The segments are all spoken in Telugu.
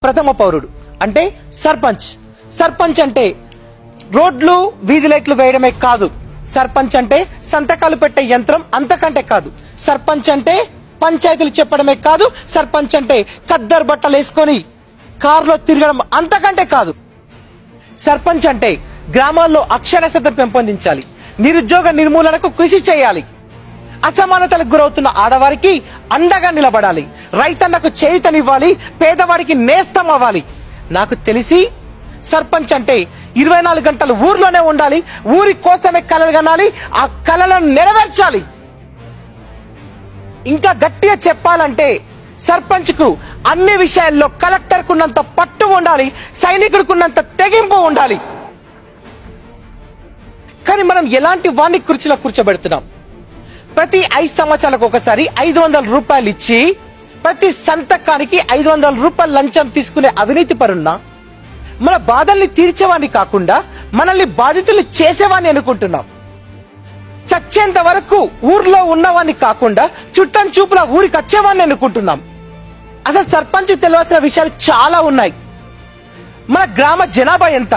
ప్రథమ పౌరుడు అంటే సర్పంచ్. సర్పంచ్ అంటే రోడ్లు వీధి లైట్లు వేయడమే కాదు. సర్పంచ్ అంటే సంతకాలు పెట్టే యంత్రం అంతకంటే కాదు. సర్పంచ్ అంటే పంచాయతీలు చెప్పడమే కాదు. సర్పంచ్ అంటే ఖద్దరు బట్టలు వేసుకొని కారులో తిరగడం అంతకంటే కాదు. సర్పంచ్ అంటే గ్రామాల్లో అక్షరాస్యత పెంపొందించాలి, నిరుద్యోగ నిర్మూలనకు కృషి చేయాలి, అసమానతలకు గురవుతున్న ఆడవారికి అండగా నిలబడాలి, రైతన్నకు చేయూతనివ్వాలి, పేదవాడికి నేస్తం అవ్వాలి. నాకు తెలిసి సర్పంచ్ అంటే 24 గంటలు ఊర్లోనే ఉండాలి, ఊరి కోసమే కలలు కనాలి, ఆ కలలను నెరవేర్చాలి. ఇంకా గట్టిగా చెప్పాలంటే సర్పంచ్ కు అన్ని విషయాల్లో కలెక్టర్ కున్నంత పట్టు ఉండాలి, సైనికుడికున్నంత తెగింపు ఉండాలి. కానీ మనం ఎలాంటి వాణ్ణి కుర్చీలో కూర్చోబెడుతున్నాం? ప్రతి 5 సంవత్సరాలకు ఒకసారి 500 రూపాయలు ఇచ్చి ప్రతి సంతకానికి 500 రూపాయలు లంచం తీసుకునే అవినీతి పరున్నా మన బాధల్ని తీర్చేవాడిని కాకుండా మనల్ని బాధితులు చేసేవాడిని అనుకుంటున్నాం. చచ్చేంత వరకు ఊర్లో ఉన్నవాడిని కాకుండా చుట్టం చూపుల ఊరికి వచ్చేవాడిని అనుకుంటున్నాం. అసలు సర్పంచ్ తెలియాల్సిన విషయాలు చాలా ఉన్నాయి. మన గ్రామ జనాభా ఎంత,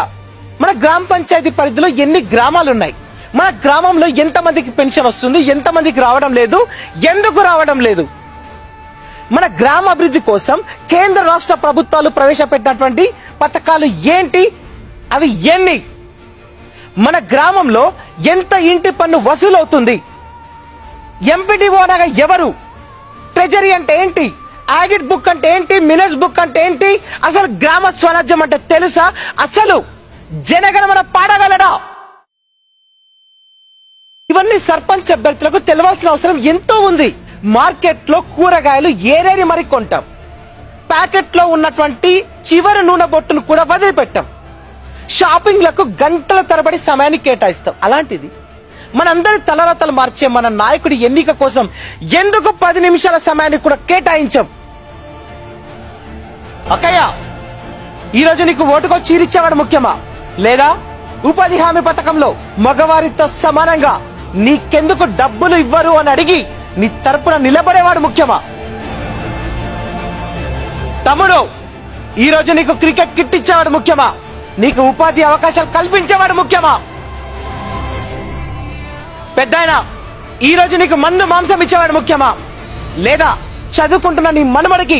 మన గ్రామ పంచాయతీ పరిధిలో ఎన్ని గ్రామాలు ఉన్నాయి, మన గ్రామంలో ఎంతమందికి పెన్షన్ వస్తుంది, ఎంతమందికి రావడం లేదు, ఎందుకు రావడం లేదు, మన గ్రామ అభివృద్ధి కోసం కేంద్ర రాష్ట్ర ప్రభుత్వాలు ప్రవేశపెట్టినటువంటి పథకాలు ఏంటి, అవి ఎన్ని, మన గ్రామంలో ఎంత ఇంటి పన్ను వసూలవుతుంది, ఎంపీడీఓ అనగా ఎవరు, ట్రెజరీ అంటే ఏంటి, ఆడిట్ బుక్ అంటే ఏంటి, మినర్స్ బుక్ అంటే ఏంటి, అసలు గ్రామ స్వరాజ్యం అంటే తెలుసా, అసలు జనగణమన పాడగలడా? ఇవన్నీ సర్పంచ్ అభ్యర్థులకు తెలవాల్సిన అవసరం ఎంతో ఉంది. మార్కెట్ లో కూరగాయలు ఏరేని మరి కొంటాం, ప్యాకెట్ లో ఉన్నటువంటి చివరి నూనె బొట్టును కూడా వదిలిపెట్టాం, షాపింగ్ లకు గంటల తరబడి సమయాన్ని కేటాయిస్తాం. అలాంటిది మనందరి తలరాతలు మార్చే మన నాయకుడి ఎన్నిక కోసం ఎందుకు 10 నిమిషాల సమయాన్ని కూడా కేటాయించాం? అక్కయ్య, ఈరోజు నీకు ఓటుకో చీరిచ్చేవాడు ముఖ్యమా, లేదా ఉపాధి హామీ పథకంలో మగవారితో సమానంగా నీకెందుకు డబ్బులు ఇవ్వరు అని అడిగి నీ తరపున నిలబడేవాడు ముఖ్యమా? తమ్ముడు, ఈరోజు నీకు క్రికెట్ కిట్ ఇచ్చేవాడు ముఖ్యమా, నీకు ఉపాధి అవకాశాలు కల్పించేవాడు ముఖ్యమా? పెద్దాయన, ఈరోజు నీకు మందు మాంసం ఇచ్చేవాడు ముఖ్యమా, లేదా చదువుకుంటున్న నీ మనమడికి